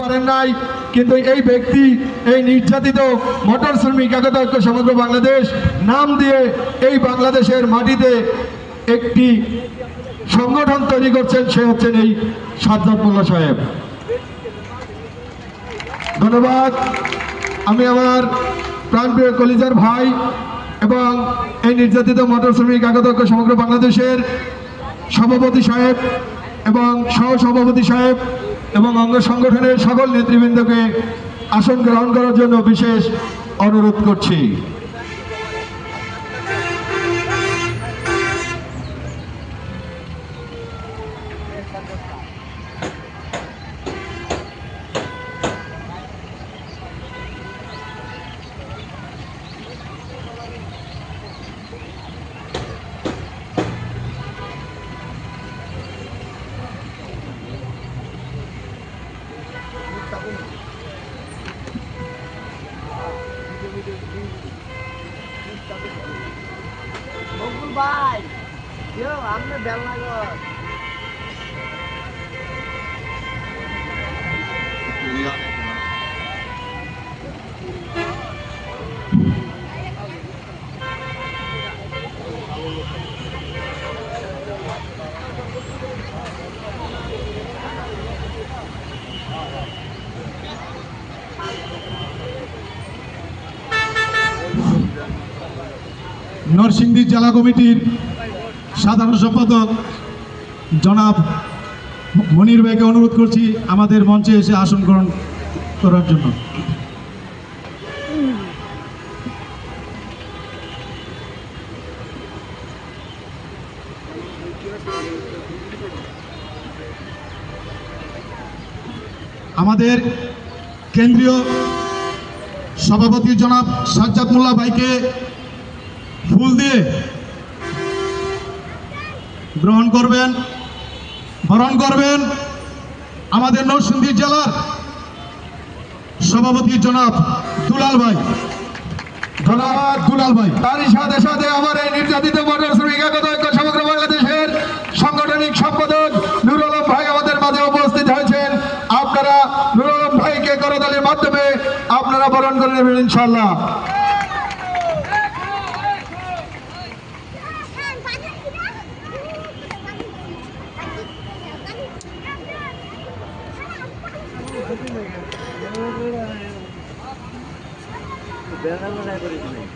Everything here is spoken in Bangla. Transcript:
পারেন নাই, কিন্তু এই ব্যক্তি এই নির্যাতিত মোটর শ্রমিক একতা ঐক্য সমগ্র বাংলাদেশ নাম দিয়ে এই বাংলাদেশের মাটিতে একটি সংগঠন তৈরি করছেন, সে হচ্ছেন এই সাজ্জাদ মোল্লা সাহেব। ধন্যবাদ। আমি আমার প্রাণপ্রিয় কলিজার ভাই এবং এই নির্যাতিত মোটর শ্রমিক একতা ঐক্য সমগ্র বাংলাদেশের সভাপতি সাহেব এবং সহসভাপতি সাহেব এবং অঙ্গ সংগঠনের সকল নেতৃবৃন্দকে আসন গ্রহণ করার জন্য বিশেষ অনুরোধ করছি। ভাই আপনি বেলনাগর নরসিংদী জেলা কমিটির সাধারণ সম্পাদক জনাব মনির ভাইকে অনুরোধ করছি আমাদের মঞ্চে এসে আসন গ্রহণ করার জন্য। আমাদের কেন্দ্রীয় সভাপতি জনাব সাজ্জাদ মোল্লা ভাইকে ফুল দিয়ে গ্রহণ করবেন, বরণ করবেন আমাদের নরসিংদী জেলার সভাপতি জনাব দুলাল ভাই। ধন্যবাদ দুলাল ভাই। তারই সাথে সাথে আমার এই নির্যাতিত মোটর শ্রমিক একতা ঐক্য সমগ্র বাংলাদেশের সাংগঠনিক সম্পাদক নুরুল আলম ভাই আমাদের মাঝে উপস্থিত হয়েছেন। আপনারা নুরুল আলম ভাইকে করতালির মাধ্যমে আপনারা বরণ করে নেবেন ইনশাআল্লাহ। বেলনাগর